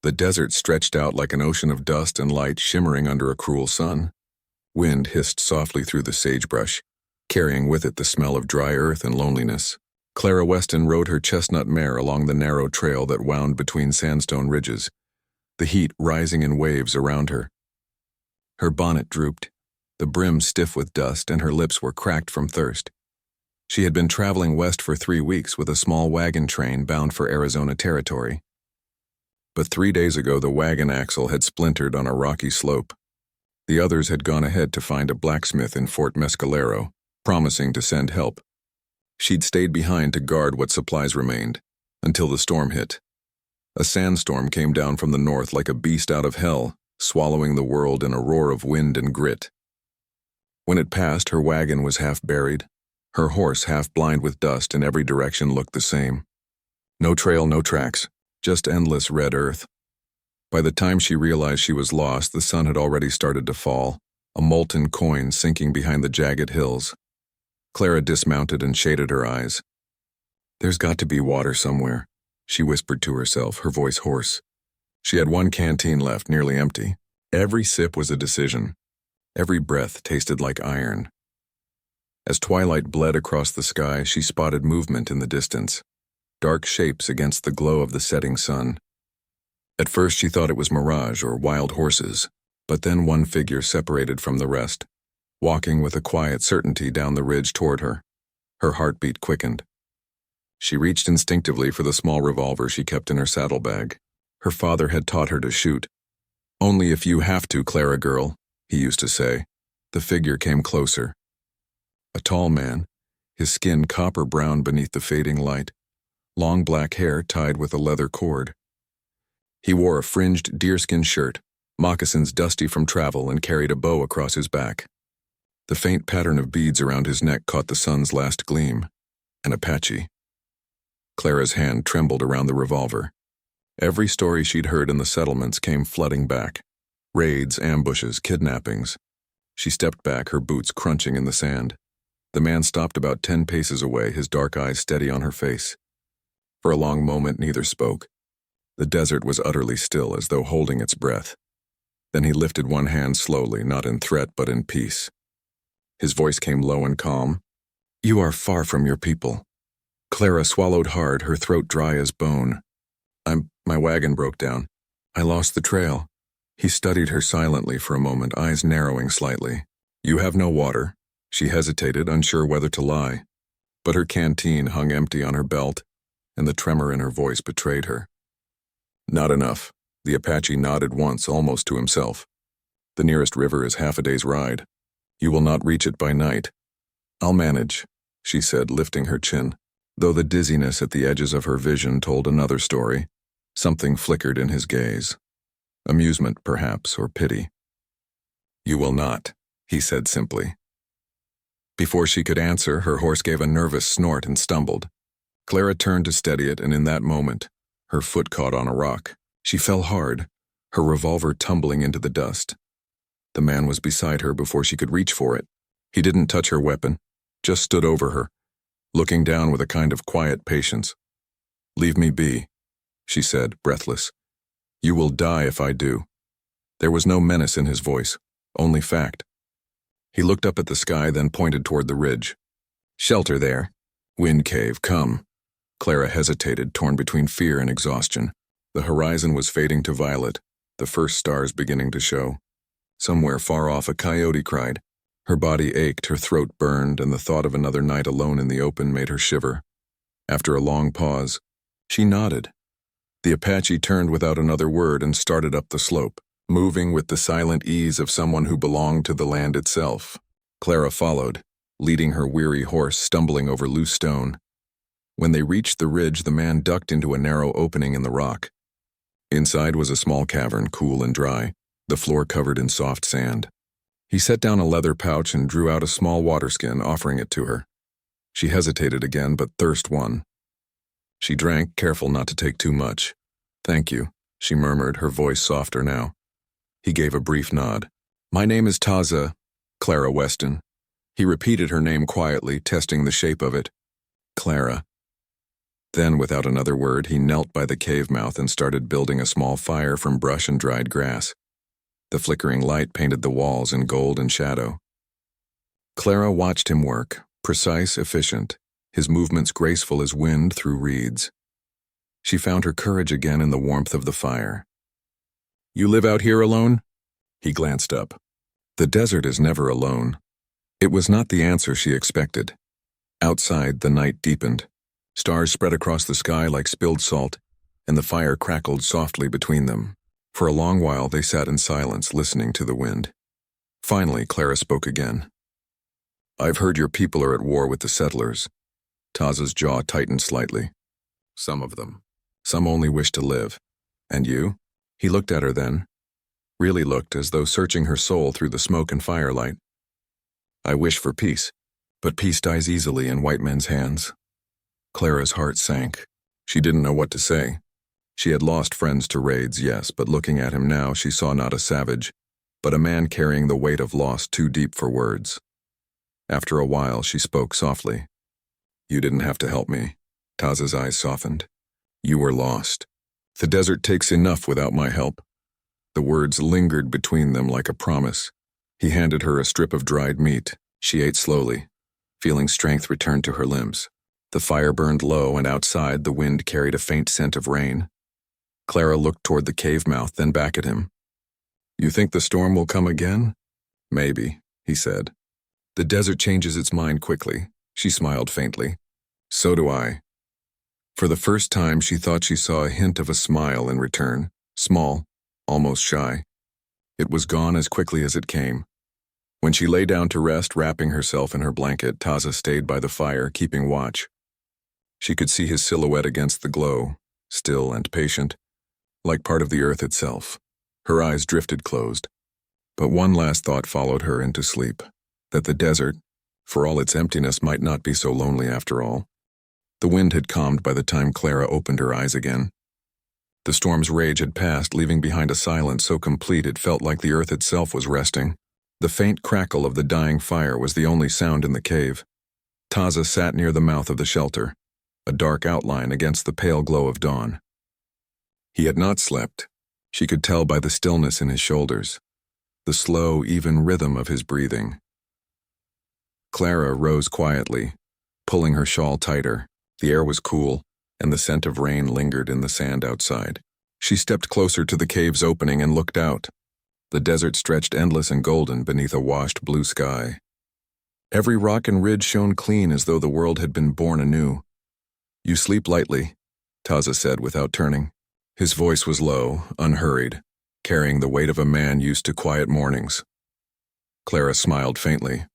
The desert stretched out like an ocean of dust and light shimmering under a cruel sun. Wind hissed softly through the sagebrush, carrying with it the smell of dry earth and loneliness. Clara Weston rode her chestnut mare along the narrow trail that wound between sandstone ridges, the heat rising in waves around her. Her bonnet drooped, the brim stiff with dust, and her lips were cracked from thirst. She had been traveling west for 3 weeks with a small wagon train bound for Arizona territory. But 3 days ago the wagon axle had splintered on a rocky slope. The others had gone ahead to find a blacksmith in Fort Mescalero, promising to send help. She'd stayed behind to guard what supplies remained, until the storm hit. A sandstorm came down from the north like a beast out of hell, swallowing the world in a roar of wind and grit. When it passed, her wagon was half buried. Her horse, half blind with dust in every direction, looked the same. No trail, no tracks, just endless red earth. By the time she realized she was lost, the sun had already started to fall, a molten coin sinking behind the jagged hills. Clara dismounted and shaded her eyes. "There's got to be water somewhere," she whispered to herself, her voice hoarse. She had one canteen left, nearly empty. Every sip was a decision. Every breath tasted like iron. As twilight bled across the sky, she spotted movement in the distance, dark shapes against the glow of the setting sun. At first she thought it was mirage or wild horses, but then one figure separated from the rest, walking with a quiet certainty down the ridge toward her. Her heartbeat quickened. She reached instinctively for the small revolver she kept in her saddlebag. Her father had taught her to shoot. "Only if you have to, Clara girl," he used to say. The figure came closer. A tall man, his skin copper-brown beneath the fading light, long black hair tied with a leather cord. He wore a fringed deerskin shirt, moccasins dusty from travel, and carried a bow across his back. The faint pattern of beads around his neck caught the sun's last gleam. An Apache. Clara's hand trembled around the revolver. Every story she'd heard in the settlements came flooding back. Raids, ambushes, kidnappings. She stepped back, her boots crunching in the sand. The man stopped about 10 paces away, his dark eyes steady on her face. For a long moment, neither spoke. The desert was utterly still, as though holding its breath. Then he lifted one hand slowly, not in threat but in peace. His voice came low and calm. "You are far from your people." Clara swallowed hard, her throat dry as bone. My wagon broke down. I lost the trail." He studied her silently for a moment, eyes narrowing slightly. "You have no water." She hesitated, unsure whether to lie. But her canteen hung empty on her belt, and the tremor in her voice betrayed her. "Not enough." The Apache nodded once, almost to himself. "The nearest river is half a day's ride. You will not reach it by night." "I'll manage," she said, lifting her chin. Though the dizziness at the edges of her vision told another story, something flickered in his gaze. Amusement, perhaps, or pity. "You will not," he said simply. Before she could answer, her horse gave a nervous snort and stumbled. Clara turned to steady it, and in that moment, her foot caught on a rock. She fell hard, her revolver tumbling into the dust. The man was beside her before she could reach for it. He didn't touch her weapon, just stood over her, looking down with a kind of quiet patience. "Leave me be," she said, breathless. "You will die if I do." There was no menace in his voice, only fact. He looked up at the sky, then pointed toward the ridge. "Shelter there. Wind cave, come." Clara hesitated, torn between fear and exhaustion. The horizon was fading to violet, the first stars beginning to show. Somewhere far off a coyote cried. Her body ached, her throat burned, and the thought of another night alone in the open made her shiver. After a long pause, she nodded. The Apache turned without another word and started up the slope, moving with the silent ease of someone who belonged to the land itself. Clara followed, leading her weary horse stumbling over loose stone. When they reached the ridge, the man ducked into a narrow opening in the rock. Inside was a small cavern, cool and dry, the floor covered in soft sand. He set down a leather pouch and drew out a small water skin, offering it to her. She hesitated again, but thirst won. She drank, careful not to take too much. "Thank you," she murmured, her voice softer now. He gave a brief nod. "My name is Clara Weston." He repeated her name quietly, testing the shape of it. "Clara." Then, without another word, he knelt by the cave mouth and started building a small fire from brush and dried grass. The flickering light painted the walls in gold and shadow. Clara watched him work, precise, efficient, his movements graceful as wind through reeds. She found her courage again in the warmth of the fire. "You live out here alone?" He glanced up. The desert is never alone. It was not the answer she expected. Outside, the night deepened. Stars spread across the sky like spilled salt, and the fire crackled softly between them. For a long while, they sat in silence, listening to the wind. Finally, Clara spoke again. "I've heard your people are at war with the settlers." Taza's jaw tightened slightly. "Some of them. Some only wish to live. And you?" He looked at her then. Really looked, as though searching her soul through the smoke and firelight. "I wish for peace, but peace dies easily in white men's hands." Clara's heart sank. She didn't know what to say. She had lost friends to raids, yes, but looking at him now, she saw not a savage, but a man carrying the weight of loss too deep for words. After a while, she spoke softly. "You didn't have to help me." Taza's eyes softened. "You were lost. The desert takes enough without my help." The words lingered between them like a promise. He handed her a strip of dried meat. She ate slowly, feeling strength return to her limbs. The fire burned low, and outside the wind carried a faint scent of rain. Clara looked toward the cave mouth, then back at him. "You think the storm will come again?" "Maybe," he said. "The desert changes its mind quickly." She smiled faintly. "So do I." For the first time, she thought she saw a hint of a smile in return, small, almost shy. It was gone as quickly as it came. When she lay down to rest, wrapping herself in her blanket, Taza stayed by the fire, keeping watch. She could see his silhouette against the glow, still and patient, like part of the earth itself. Her eyes drifted closed. But one last thought followed her into sleep, that the desert, for all its emptiness, might not be so lonely after all. The wind had calmed by the time Clara opened her eyes again. The storm's rage had passed, leaving behind a silence so complete it felt like the earth itself was resting. The faint crackle of the dying fire was the only sound in the cave. Taza sat near the mouth of the shelter, a dark outline against the pale glow of dawn. He had not slept. She could tell by the stillness in his shoulders, the slow, even rhythm of his breathing. Clara rose quietly, pulling her shawl tighter. The air was cool, and the scent of rain lingered in the sand outside. She stepped closer to the cave's opening and looked out. The desert stretched endless and golden beneath a washed blue sky. Every rock and ridge shone clean as though the world had been born anew. "You sleep lightly," Taza said without turning. His voice was low, unhurried, carrying the weight of a man used to quiet mornings. Clara smiled faintly.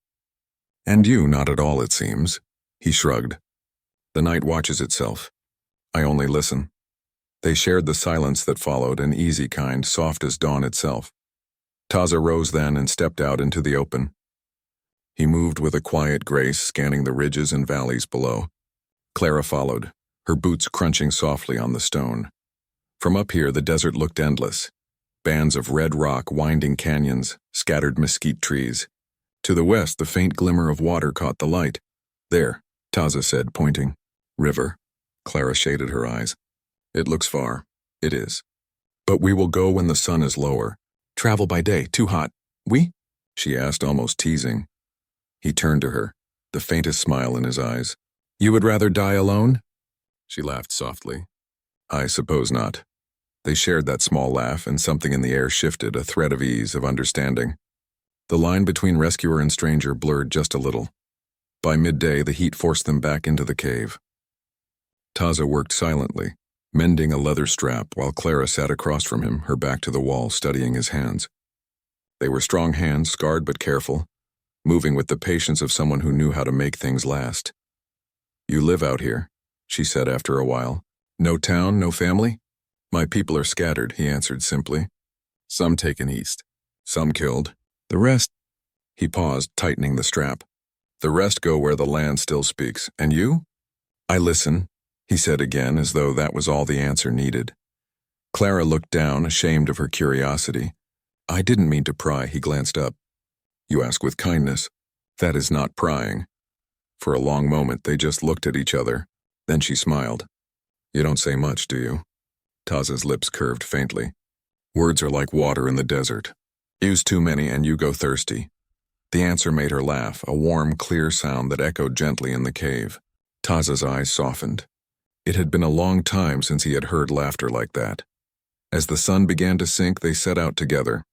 "And you, not at all, it seems." He shrugged. "The night watches itself. I only listen." They shared the silence that followed, an easy kind, soft as dawn itself. Taza rose then and stepped out into the open. He moved with a quiet grace, scanning the ridges and valleys below. Clara followed, her boots crunching softly on the stone. From up here, the desert looked endless. Bands of red rock, winding canyons, scattered mesquite trees. To the west, the faint glimmer of water caught the light. "There," Taza said, pointing. "River." Clara shaded her eyes. "It looks far." "It is. But we will go when the sun is lower. Travel by day, too hot. We?" she asked, almost teasing. He turned to her, the faintest smile in his eyes. "You would rather die alone?" She laughed softly. "I suppose not." They shared that small laugh, and something in the air shifted, a thread of ease, of understanding. The line between rescuer and stranger blurred just a little. By midday, the heat forced them back into the cave. Taza worked silently, mending a leather strap, while Clara sat across from him, her back to the wall, studying his hands. They were strong hands, scarred but careful, moving with the patience of someone who knew how to make things last. "You live out here," she said after a while. "No town, no family?" "My people are scattered," he answered simply. "Some taken east, some killed. The rest—" He paused, tightening the strap. "The rest go where the land still speaks. And you?" "I listen," he said again, as though that was all the answer needed. Clara looked down, ashamed of her curiosity. "I didn't mean to pry," he glanced up. "You ask with kindness. That is not prying." For a long moment they just looked at each other. Then she smiled. You don't say much, do you? Taza's lips curved faintly. Words are like water in the desert. Use too many and you go thirsty. The answer made her laugh, a warm, clear sound that echoed gently in the cave. Taza's eyes softened. It had been a long time since he had heard laughter like that. As the sun began to sink, they set out together.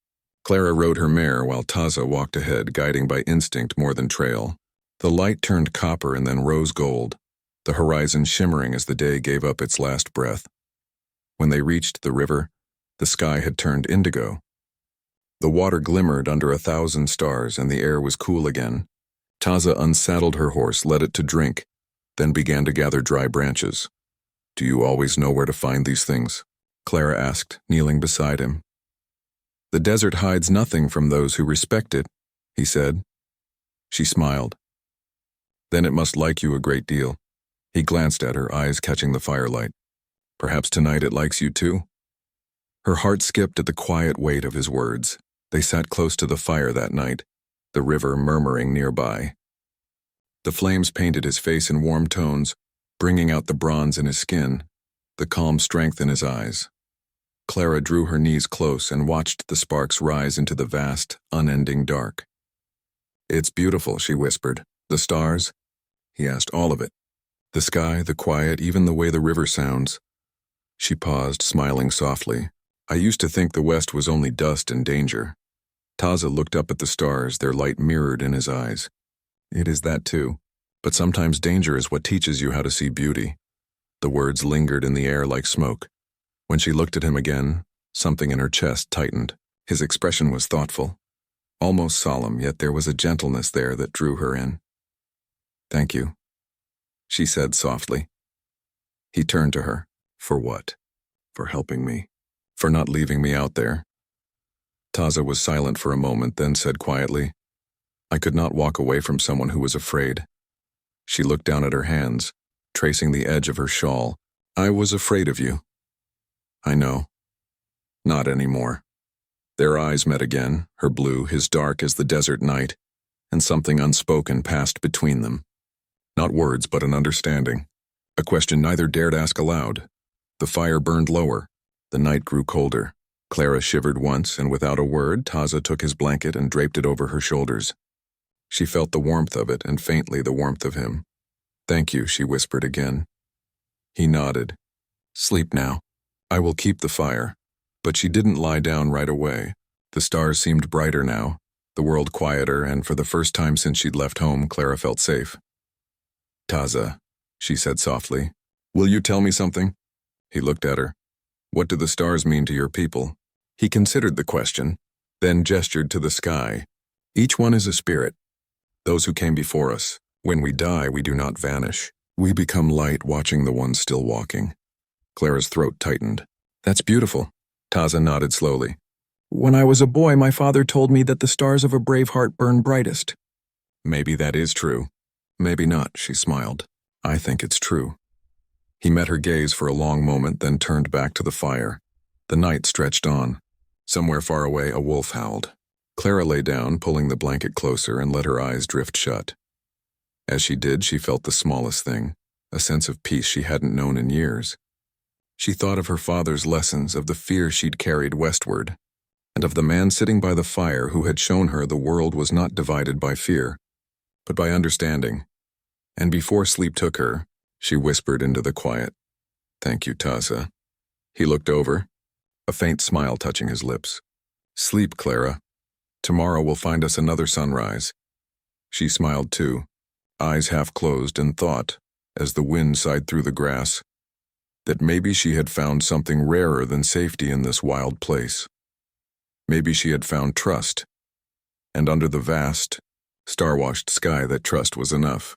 Clara rode her mare while Taza walked ahead, guiding by instinct more than trail. The light turned copper and then rose gold, the horizon shimmering as the day gave up its last breath. When they reached the river, the sky had turned indigo. The water glimmered under 1,000 stars and the air was cool again. Taza unsaddled her horse, led it to drink, then began to gather dry branches. "Do you always know where to find these things?" Clara asked, kneeling beside him. "The desert hides nothing from those who respect it," he said. She smiled. "Then it must like you a great deal." He glanced at her, eyes catching the firelight. "Perhaps tonight it likes you too?" Her heart skipped at the quiet weight of his words. They sat close to the fire that night, the river murmuring nearby. The flames painted his face in warm tones, bringing out the bronze in his skin, the calm strength in his eyes. Clara drew her knees close and watched the sparks rise into the vast, unending dark. "It's beautiful," she whispered. "The stars?" He asked. "All of it. The sky, the quiet, even the way the river sounds." She paused, smiling softly. "I used to think the West was only dust and danger." Taza looked up at the stars, their light mirrored in his eyes. "It is that too. But sometimes danger is what teaches you how to see beauty." The words lingered in the air like smoke. When she looked at him again, something in her chest tightened. His expression was thoughtful, almost solemn, yet there was a gentleness there that drew her in. "Thank you," she said softly. He turned to her. "For what?" "For helping me. For not leaving me out there." Taza was silent for a moment, then said quietly, "I could not walk away from someone who was afraid." She looked down at her hands, tracing the edge of her shawl. "I was afraid of you." "I know. Not anymore." Their eyes met again, her blue, his dark as the desert night, and something unspoken passed between them. Not words, but an understanding. A question neither dared ask aloud. The fire burned lower. The night grew colder. Clara shivered once, and without a word, Taza took his blanket and draped it over her shoulders. She felt the warmth of it, and faintly the warmth of him. "Thank you," she whispered again. He nodded. "Sleep now. I will keep the fire." But she didn't lie down right away. The stars seemed brighter now, the world quieter, and for the first time since she'd left home, Clara felt safe. "Taza," she said softly, "will you tell me something?" He looked at her. "What do the stars mean to your people?" He considered the question, then gestured to the sky. "Each one is a spirit. Those who came before us. When we die, we do not vanish. We become light watching the ones still walking." Clara's throat tightened. "That's beautiful." Taza nodded slowly. "When I was a boy, my father told me that the stars of a brave heart burn brightest." "Maybe that is true. Maybe not," she smiled. "I think it's true." He met her gaze for a long moment, then turned back to the fire. The night stretched on. Somewhere far away, a wolf howled. Clara lay down, pulling the blanket closer, and let her eyes drift shut. As she did, she felt the smallest thing, a sense of peace she hadn't known in years. She thought of her father's lessons, of the fear she'd carried westward, and of the man sitting by the fire who had shown her the world was not divided by fear, but by understanding. And before sleep took her, she whispered into the quiet, "Thank you, Taza." He looked over, a faint smile touching his lips. "Sleep, Clara. Tomorrow will find us another sunrise." She smiled too, eyes half closed, and thought, as the wind sighed through the grass, that maybe she had found something rarer than safety in this wild place. Maybe she had found trust, and under the vast, star-washed sky that trust was enough.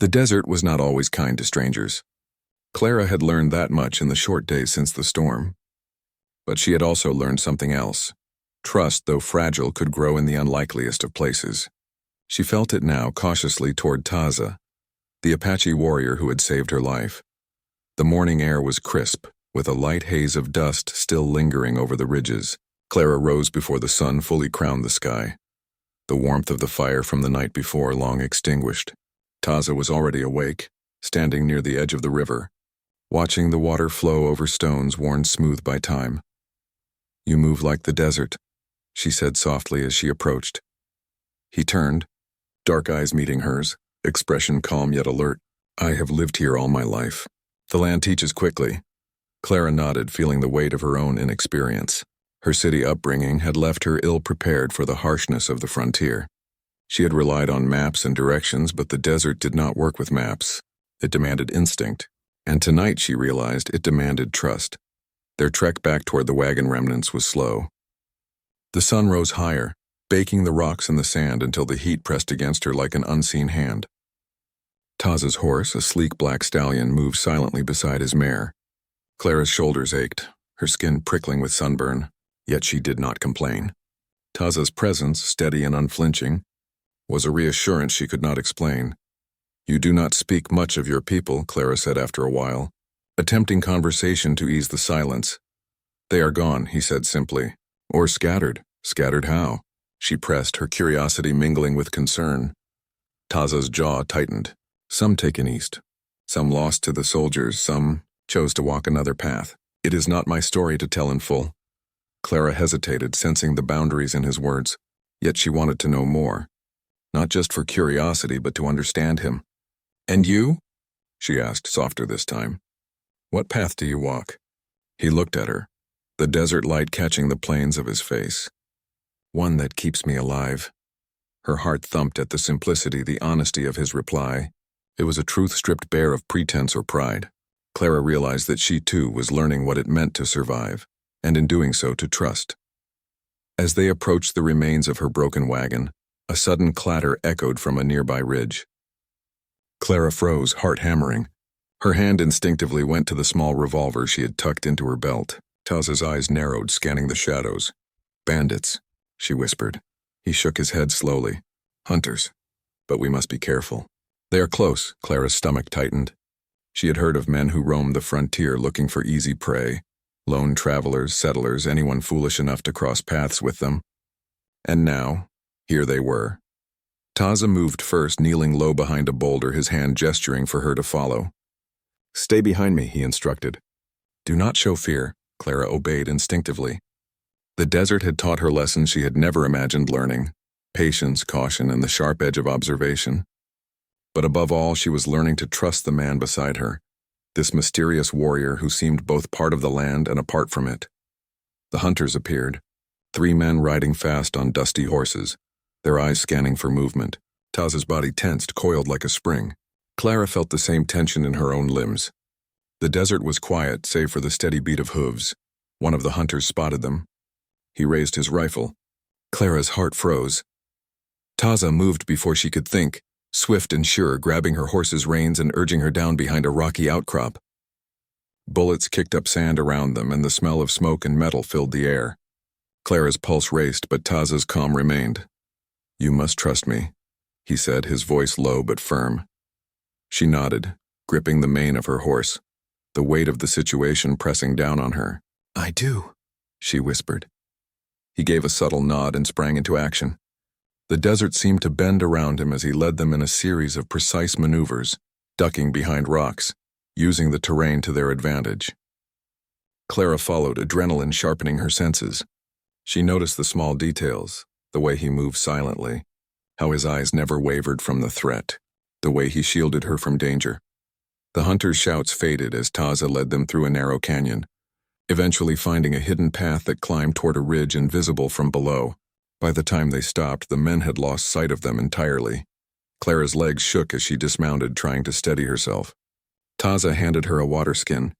The desert was not always kind to strangers. Clara had learned that much in the short days since the storm. But she had also learned something else. Trust, though fragile, could grow in the unlikeliest of places. She felt it now cautiously toward Taza, the Apache warrior who had saved her life. The morning air was crisp, with a light haze of dust still lingering over the ridges. Clara rose before the sun fully crowned the sky, the warmth of the fire from the night before long extinguished. Taza was already awake, standing near the edge of the river. watching the water flow over stones worn smooth by time. "You move like the desert," she said softly as she approached. He turned, dark eyes meeting hers, expression calm yet alert. "I have lived here all my life. The land teaches quickly." Clara nodded, feeling the weight of her own inexperience. Her city upbringing had left her ill-prepared for the harshness of the frontier. She had relied on maps and directions, but the desert did not work with maps. It demanded instinct, and tonight she realized it demanded trust. Their trek back toward the wagon remnants was slow. The sun rose higher, baking the rocks and the sand until the heat pressed against her like an unseen hand. Taz's horse, a sleek black stallion, moved silently beside his mare. Clara's shoulders ached, her skin prickling with sunburn, yet she did not complain. Taz's presence, steady and unflinching, was a reassurance she could not explain. "You do not speak much of your people," Clara said after a while, attempting conversation to ease the silence. "They are gone," he said simply. "Or scattered. Scattered how?" She pressed, her curiosity mingling with concern. Taz's jaw tightened. "Some taken east. Some lost to the soldiers. Some chose to walk another path. It is not my story to tell in full." Clara hesitated, sensing the boundaries in his words. Yet she wanted to know more. Not just for curiosity, but to understand him. "And you?" she asked, softer this time. "What path do you walk?" He looked at her, the desert light catching the planes of his face. "One that keeps me alive." Her heart thumped at the simplicity, the honesty of his reply. It was a truth stripped bare of pretense or pride. Clara realized that she too was learning what it meant to survive, and in doing so to trust. As they approached the remains of her broken wagon, a sudden clatter echoed from a nearby ridge. Clara froze, heart hammering. Her hand instinctively went to the small revolver she had tucked into her belt. Taz's eyes narrowed, scanning the shadows. "Bandits," she whispered. He shook his head slowly. "Hunters. But we must be careful." "They are close," Clara's stomach tightened. She had heard of men who roamed the frontier looking for easy prey, lone travelers, settlers, anyone foolish enough to cross paths with them. And now, here they were. Taza moved first, kneeling low behind a boulder, his hand gesturing for her to follow. "Stay behind me," he instructed. "Do not show fear," Clara obeyed instinctively. The desert had taught her lessons she had never imagined learning: patience, caution, and the sharp edge of observation. But above all, she was learning to trust the man beside her, this mysterious warrior who seemed both part of the land and apart from it. The hunters appeared, 3 men riding fast on dusty horses, their eyes scanning for movement. Taz's body tensed, coiled like a spring. Clara felt the same tension in her own limbs. The desert was quiet, save for the steady beat of hooves. One of the hunters spotted them. He raised his rifle. Clara's heart froze. Taza moved before she could think, swift and sure, grabbing her horse's reins and urging her down behind a rocky outcrop. Bullets kicked up sand around them, and the smell of smoke and metal filled the air. Clara's pulse raced, but Taza's calm remained. "You must trust me," he said, his voice low but firm. She nodded, gripping the mane of her horse, the weight of the situation pressing down on her. "I do," she whispered. He gave a subtle nod and sprang into action. The desert seemed to bend around him as he led them in a series of precise maneuvers, ducking behind rocks, using the terrain to their advantage. Clara followed, adrenaline sharpening her senses. She noticed the small details, the way he moved silently, how his eyes never wavered from the threat, the way he shielded her from danger. The hunters' shouts faded as Taza led them through a narrow canyon, eventually finding a hidden path that climbed toward a ridge invisible from below. By the time they stopped, the men had lost sight of them entirely. Clara's legs shook as she dismounted, trying to steady herself. Taza handed her a water skin.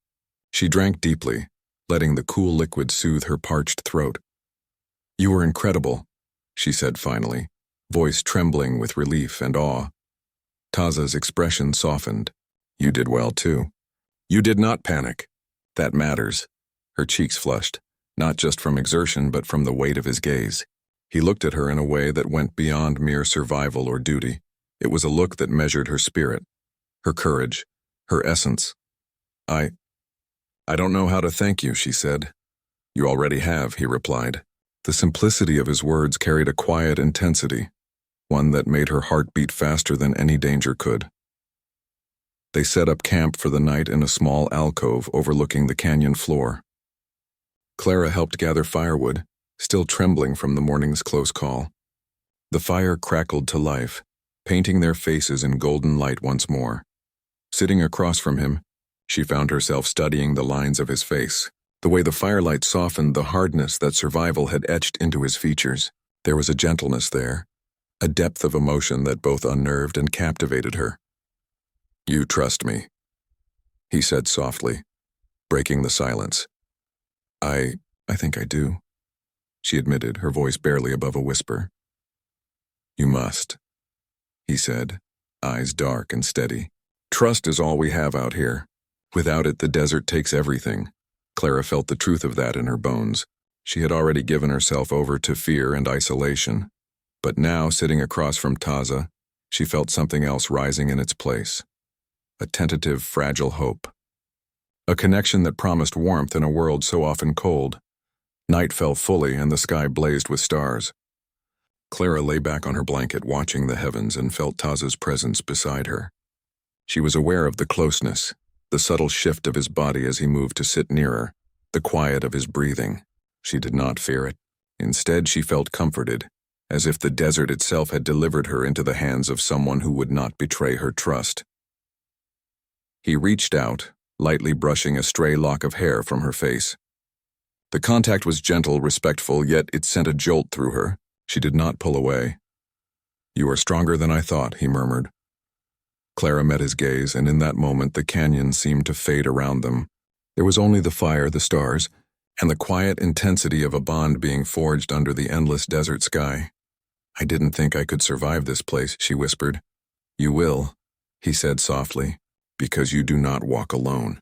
She drank deeply, letting the cool liquid soothe her parched throat. "You were incredible," she said finally, voice trembling with relief and awe. Taza's expression softened. "You did well, too. You did not panic. That matters." Her cheeks flushed, not just from exertion but from the weight of his gaze. He looked at her in a way that went beyond mere survival or duty. It was a look that measured her spirit, her courage, her essence. I don't know how to thank you," she said. "You already have," he replied. The simplicity of his words carried a quiet intensity, one that made her heart beat faster than any danger could. They set up camp for the night in a small alcove overlooking the canyon floor. Clara helped gather firewood, still trembling from the morning's close call. The fire crackled to life, painting their faces in golden light once more. Sitting across from him, she found herself studying the lines of his face, the way the firelight softened the hardness that survival had etched into his features. There was a gentleness there, a depth of emotion that both unnerved and captivated her. "You trust me," he said softly, breaking the silence. I think I do," she admitted, her voice barely above a whisper. "You must," he said, eyes dark and steady. "Trust is all we have out here. Without it, the desert takes everything." Clara felt the truth of that in her bones. She had already given herself over to fear and isolation. But now, sitting across from Taza, she felt something else rising in its place. A tentative, fragile hope. A connection that promised warmth in a world so often cold. Night fell fully and the sky blazed with stars. Clara lay back on her blanket watching the heavens and felt Taza's presence beside her. She was aware of the closeness, the subtle shift of his body as he moved to sit nearer, the quiet of his breathing. She did not fear it. Instead, she felt comforted, as if the desert itself had delivered her into the hands of someone who would not betray her trust. He reached out, lightly brushing a stray lock of hair from her face. The contact was gentle, respectful, yet it sent a jolt through her. She did not pull away. "You are stronger than I thought," he murmured. Clara met his gaze, and in that moment the canyon seemed to fade around them. There was only the fire, the stars, and the quiet intensity of a bond being forged under the endless desert sky. "I didn't think I could survive this place," she whispered. "You will," he said softly, "because you do not walk alone."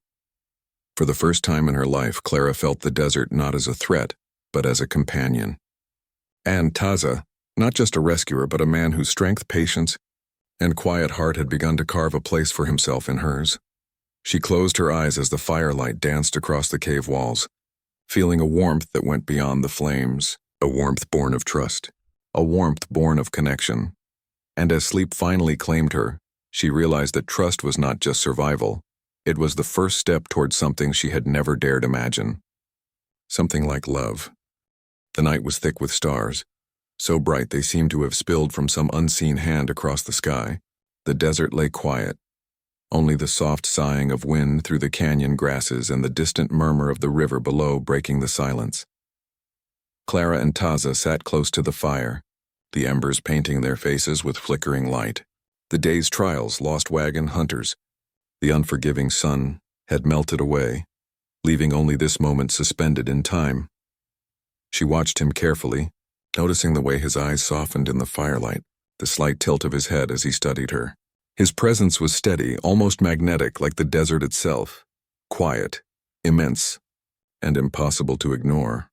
For the first time in her life, Clara felt the desert not as a threat, but as a companion. And Taza, not just a rescuer, but a man whose strength, patience, and quiet heart had begun to carve a place for himself in hers. She closed her eyes as the firelight danced across the cave walls, feeling a warmth that went beyond the flames, a warmth born of trust, a warmth born of connection. And as sleep finally claimed her, she realized that trust was not just survival. It was the first step towards something she had never dared imagine. Something like love. The night was thick with stars, so bright they seemed to have spilled from some unseen hand across the sky. The desert lay quiet, only the soft sighing of wind through the canyon grasses and the distant murmur of the river below breaking the silence. Clara and Taza sat close to the fire, the embers painting their faces with flickering light. The day's trials, lost wagon, hunters, the unforgiving sun had melted away, leaving only this moment suspended in time. She watched him carefully, noticing the way his eyes softened in the firelight, the slight tilt of his head as he studied her. His presence was steady, almost magnetic, like the desert itself, quiet, immense, and impossible to ignore.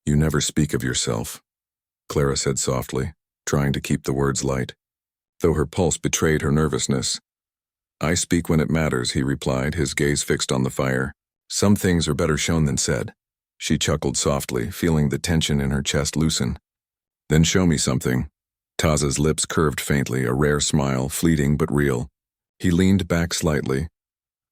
"You never speak of yourself," Clara said softly, trying to keep the words light, though her pulse betrayed her nervousness. "I speak when it matters," he replied, his gaze fixed on the fire. "Some things are better shown than said." She chuckled softly, feeling the tension in her chest loosen. "Then show me something." Taza's lips curved faintly, a rare smile, fleeting but real. He leaned back slightly,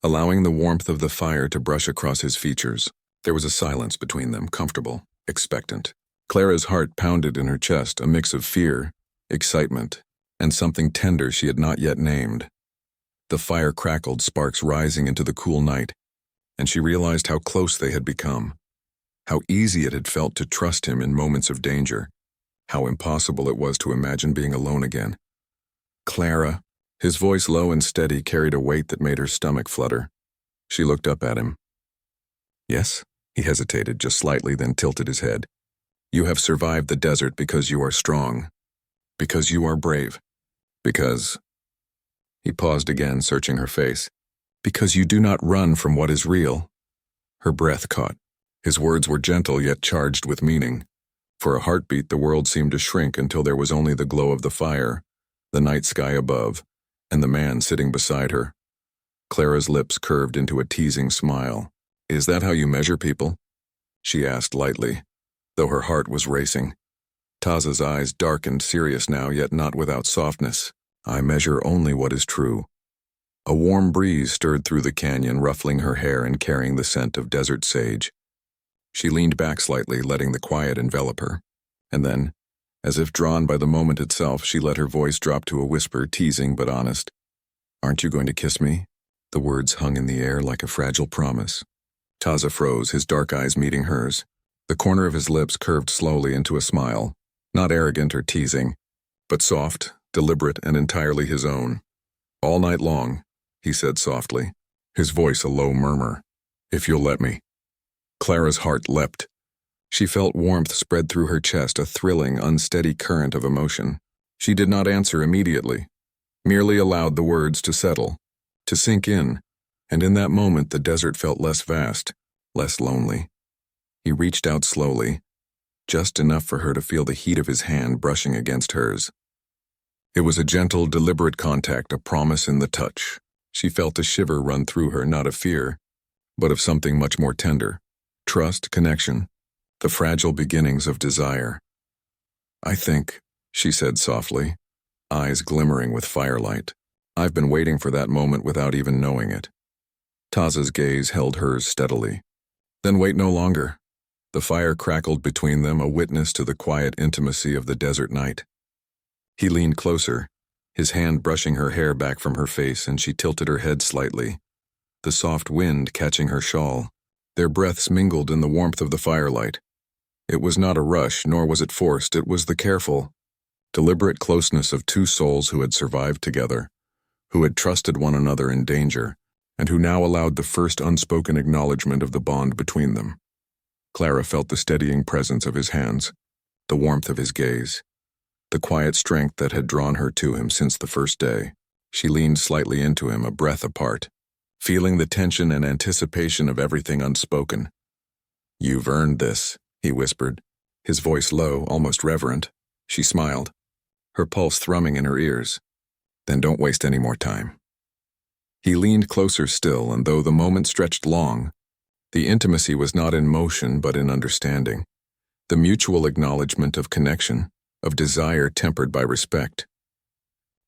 allowing the warmth of the fire to brush across his features. There was a silence between them, comfortable, expectant. Clara's heart pounded in her chest, a mix of fear, excitement, and something tender she had not yet named. The fire crackled, sparks rising into the cool night, and she realized how close they had become, how easy it had felt to trust him in moments of danger, how impossible it was to imagine being alone again. "Clara," his voice low and steady carried a weight that made her stomach flutter. She looked up at him. "Yes?" He hesitated just slightly, then tilted his head. "You have survived the desert because you are strong, because you are brave, because—" He paused again, searching her face. "Because you do not run from what is real." Her breath caught. His words were gentle yet charged with meaning. For a heartbeat, the world seemed to shrink until there was only the glow of the fire, the night sky above, and the man sitting beside her. Clara's lips curved into a teasing smile. "Is that how you measure people?" she asked lightly, though her heart was racing. Taza's eyes darkened, serious now, yet not without softness. "I measure only what is true." A warm breeze stirred through the canyon, ruffling her hair and carrying the scent of desert sage. She leaned back slightly, letting the quiet envelop her. And then, as if drawn by the moment itself, she let her voice drop to a whisper, teasing but honest. "Aren't you going to kiss me?" The words hung in the air like a fragile promise. Taza froze, his dark eyes meeting hers. The corner of his lips curved slowly into a smile, not arrogant or teasing, but soft, deliberate, and entirely his own. "All night long," he said softly, his voice a low murmur. "If you'll let me." Clara's heart leapt. She felt warmth spread through her chest, a thrilling, unsteady current of emotion. She did not answer immediately, merely allowed the words to settle, to sink in, and in that moment the desert felt less vast, less lonely. He reached out slowly, just enough for her to feel the heat of his hand brushing against hers. It was a gentle, deliberate contact, a promise in the touch. She felt a shiver run through her, not of fear, but of something much more tender. Trust, connection, the fragile beginnings of desire. "I think," she said softly, eyes glimmering with firelight, "I've been waiting for that moment without even knowing it." Taza's gaze held hers steadily. "Then wait no longer." The fire crackled between them, a witness to the quiet intimacy of the desert night. He leaned closer, his hand brushing her hair back from her face, and she tilted her head slightly, the soft wind catching her shawl. Their breaths mingled in the warmth of the firelight. It was not a rush, nor was it forced. It was the careful, deliberate closeness of two souls who had survived together, who had trusted one another in danger, and who now allowed the first unspoken acknowledgement of the bond between them. Clara felt the steadying presence of his hands, the warmth of his gaze, the quiet strength that had drawn her to him since the first day. She leaned slightly into him, a breath apart, feeling the tension and anticipation of everything unspoken. "You've earned this," he whispered, his voice low, almost reverent. She smiled, her pulse thrumming in her ears. "Then don't waste any more time." He leaned closer still, and though the moment stretched long, the intimacy was not in motion but in understanding, the mutual acknowledgement of connection, of desire tempered by respect.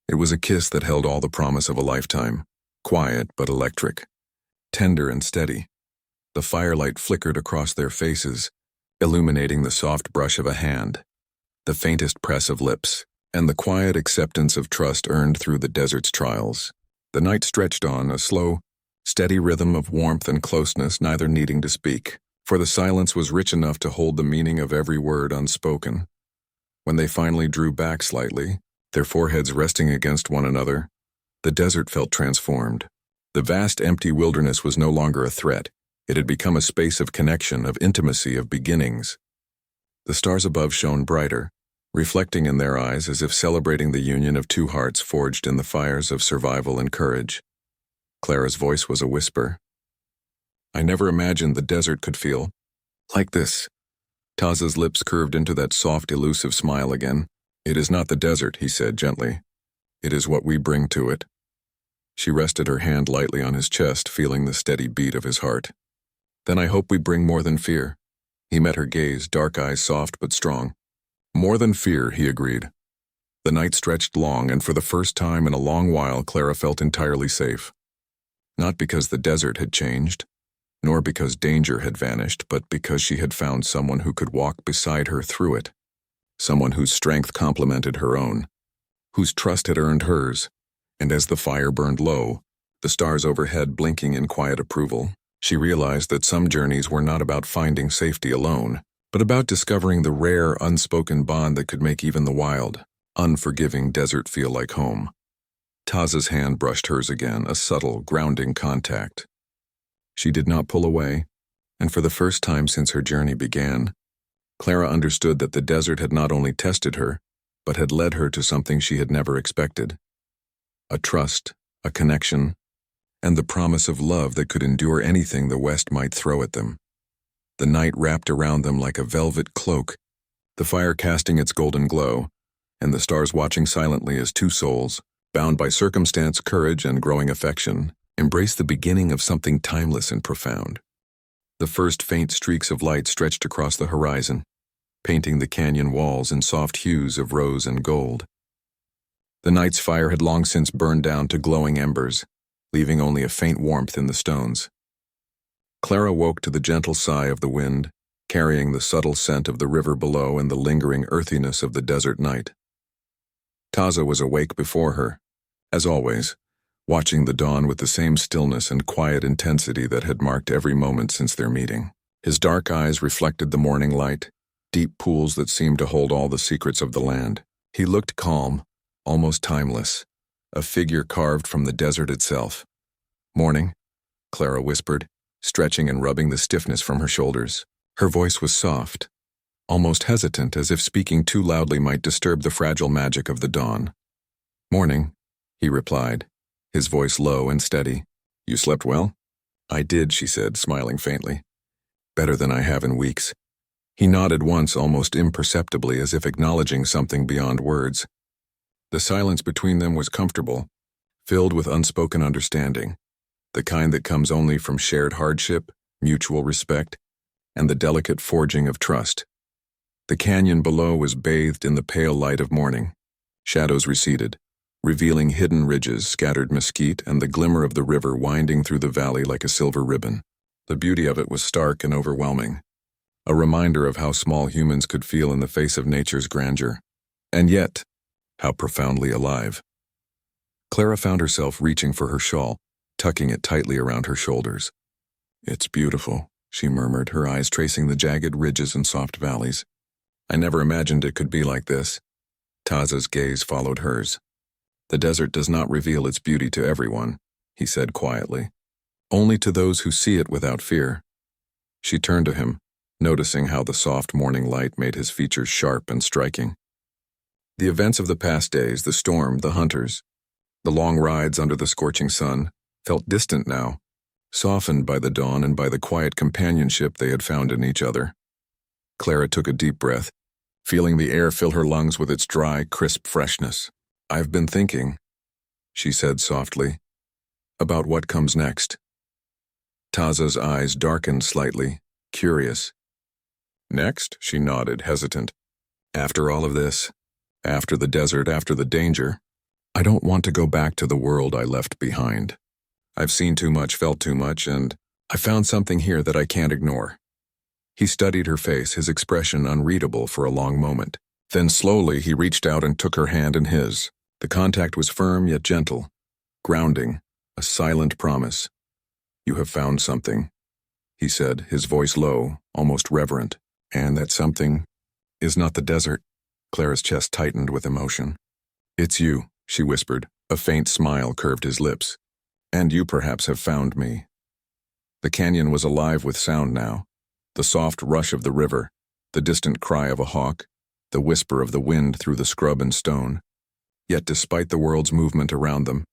It was a kiss that held all the promise of a lifetime, quiet but electric, tender and steady. The firelight flickered across their faces, illuminating the soft brush of a hand, the faintest press of lips, and the quiet acceptance of trust earned through the desert's trials. The night stretched on, a slow, steady rhythm of warmth and closeness, neither needing to speak, for the silence was rich enough to hold the meaning of every word unspoken. When they finally drew back slightly, their foreheads resting against one another, the desert felt transformed. The vast empty wilderness was no longer a threat. It had become a space of connection, of intimacy, of beginnings. The stars above shone brighter, reflecting in their eyes as if celebrating the union of two hearts forged in the fires of survival and courage. Clara's voice was a whisper. "I never imagined the desert could feel like this." Taza's lips curved into that soft, elusive smile again. "It is not the desert," he said gently. "It is what we bring to it." She rested her hand lightly on his chest, feeling the steady beat of his heart. "Then I hope we bring more than fear." He met her gaze, dark eyes soft but strong. "More than fear," he agreed. The night stretched long, and for the first time in a long while Clara felt entirely safe. Not because the desert had changed, nor because danger had vanished, but because she had found someone who could walk beside her through it. Someone whose strength complemented her own, whose trust had earned hers. And as the fire burned low, the stars overhead blinking in quiet approval, she realized that some journeys were not about finding safety alone, but about discovering the rare, unspoken bond that could make even the wild, unforgiving desert feel like home. Taza's hand brushed hers again, a subtle, grounding contact. She did not pull away, and for the first time since her journey began, Clara understood that the desert had not only tested her, but had led her to something she had never expected. A trust, a connection, and the promise of love that could endure anything the West might throw at them. The night wrapped around them like a velvet cloak, the fire casting its golden glow, and the stars watching silently as two souls, bound by circumstance, courage, and growing affection, embraced the beginning of something timeless and profound. The first faint streaks of light stretched across the horizon, painting the canyon walls in soft hues of rose and gold. The night's fire had long since burned down to glowing embers, leaving only a faint warmth in the stones. Clara woke to the gentle sigh of the wind, carrying the subtle scent of the river below and the lingering earthiness of the desert night. Taza was awake before her, as always, watching the dawn with the same stillness and quiet intensity that had marked every moment since their meeting. His dark eyes reflected the morning light, deep pools that seemed to hold all the secrets of the land. He looked calm, almost timeless, a figure carved from the desert itself. "Morning," Clara whispered, stretching and rubbing the stiffness from her shoulders. Her voice was soft, almost hesitant, as if speaking too loudly might disturb the fragile magic of the dawn. "Morning," he replied, his voice low and steady. "You slept well?" "I did," she said, smiling faintly. "Better than I have in weeks." He nodded once, almost imperceptibly, as if acknowledging something beyond words. The silence between them was comfortable, filled with unspoken understanding, the kind that comes only from shared hardship, mutual respect, and the delicate forging of trust. The canyon below was bathed in the pale light of morning. Shadows receded, revealing hidden ridges, scattered mesquite, and the glimmer of the river winding through the valley like a silver ribbon. The beauty of it was stark and overwhelming, a reminder of how small humans could feel in the face of nature's grandeur, and yet, how profoundly alive. Clara found herself reaching for her shawl, tucking it tightly around her shoulders. "It's beautiful," she murmured, her eyes tracing the jagged ridges and soft valleys. "I never imagined it could be like this." Taza's gaze followed hers. "The desert does not reveal its beauty to everyone," he said quietly. "Only to those who see it without fear." She turned to him, noticing how the soft morning light made his features sharp and striking. The events of the past days, the storm, the hunters, the long rides under the scorching sun, felt distant now, softened by the dawn and by the quiet companionship they had found in each other. Clara took a deep breath, feeling the air fill her lungs with its dry, crisp freshness. "I've been thinking," she said softly, "about what comes next." Taza's eyes darkened slightly, curious. "Next?" she nodded, hesitant. "After all of this, after the desert, after the danger, I don't want to go back to the world I left behind. I've seen too much, felt too much, and I found something here that I can't ignore." He studied her face, his expression unreadable for a long moment. Then slowly he reached out and took her hand in his. The contact was firm yet gentle, grounding, a silent promise. "You have found something," he said, his voice low, almost reverent. "And that something is not the desert." Clara's chest tightened with emotion. "It's you," she whispered. A faint smile curved his lips. "And you perhaps have found me." The canyon was alive with sound now. The soft rush of the river, the distant cry of a hawk, the whisper of the wind through the scrub and stone. Yet despite the world's movement around them,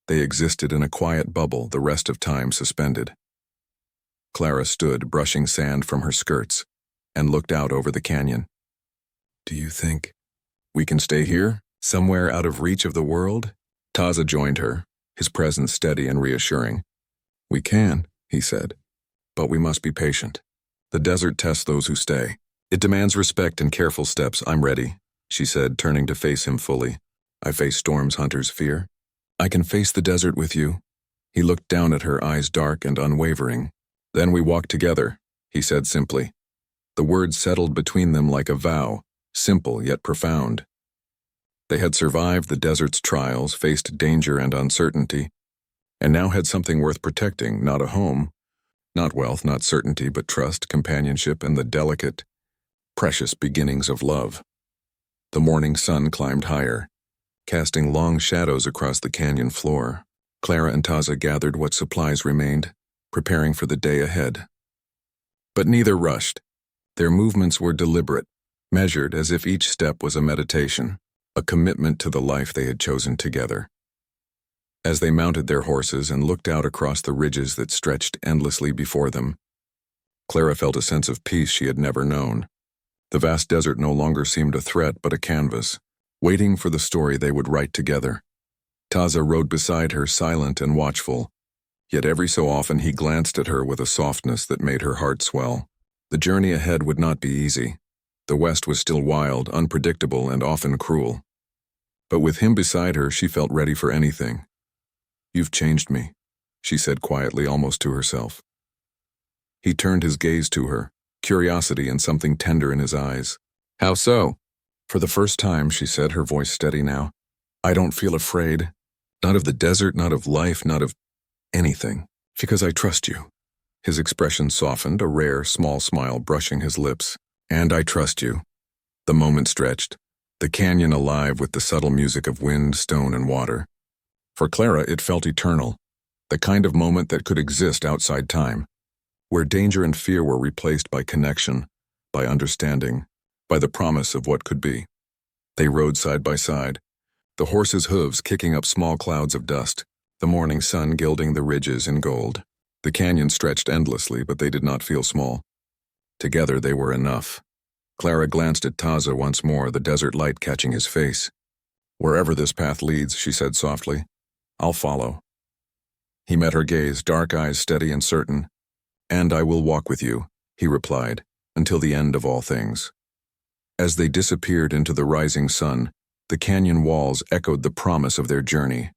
they existed in a quiet bubble, the rest of time suspended. Clara stood, brushing sand from her skirts, and looked out over the canyon. "Do you think we can stay here, somewhere out of reach of the world?" Taza joined her, his presence steady and reassuring. "We can," he said, "but we must be patient. The desert tests those who stay. It demands respect and careful steps. I'm ready," she said, turning to face him fully. "I face storms hunters fear. I can face the desert with you." He looked down at her, eyes dark and unwavering. "Then we walk together," he said simply. The words settled between them like a vow, simple yet profound. They had survived the desert's trials, faced danger and uncertainty, and now had something worth protecting, not a home, not wealth, not certainty, but trust, companionship, and the delicate, precious beginnings of love. The morning sun climbed higher, casting long shadows across the canyon floor. Clara and Taza gathered what supplies remained, preparing for the day ahead. But neither rushed. Their movements were deliberate, measured as if each step was a meditation, a commitment to the life they had chosen together. As they mounted their horses and looked out across the ridges that stretched endlessly before them, Clara felt a sense of peace she had never known. The vast desert no longer seemed a threat but a canvas, waiting for the story they would write together. Taza rode beside her, silent and watchful, yet every so often he glanced at her with a softness that made her heart swell. The journey ahead would not be easy. The West was still wild, unpredictable, and often cruel. But with him beside her, she felt ready for anything. "You've changed me," she said quietly, almost to herself. He turned his gaze to her, curiosity and something tender in his eyes. How so? For the first time, she said, her voice steady now. I don't feel afraid. Not of the desert, not of life, not of anything. Because I trust you. His expression softened, a rare, small smile brushing his lips. And I trust you. The moment stretched, the canyon alive with the subtle music of wind, stone, and water. For Clara, it felt eternal, the kind of moment that could exist outside time, where danger and fear were replaced by connection, by understanding, by the promise of what could be. They rode side by side, the horses' hooves kicking up small clouds of dust, the morning sun gilding the ridges in gold. The canyon stretched endlessly, but they did not feel small. Together they were enough. Clara glanced at Taza once more, the desert light catching his face. Wherever this path leads, she said softly, I'll follow. He met her gaze, dark eyes steady and certain. And I will walk with you, he replied, until the end of all things. As they disappeared into the rising sun, the canyon walls echoed the promise of their journey.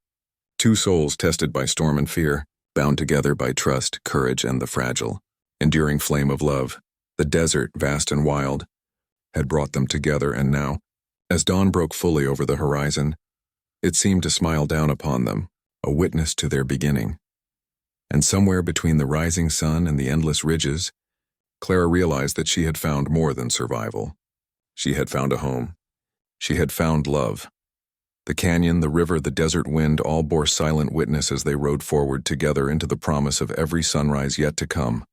Two souls tested by storm and fear, bound together by trust, courage, and the fragile, enduring flame of love. The desert, vast and wild, had brought them together, and now, as dawn broke fully over the horizon, it seemed to smile down upon them, a witness to their beginning. And somewhere between the rising sun and the endless ridges, Clara realized that she had found more than survival. She had found a home. She had found love. The canyon, the river, the desert wind all bore silent witness as they rode forward together into the promise of every sunrise yet to come.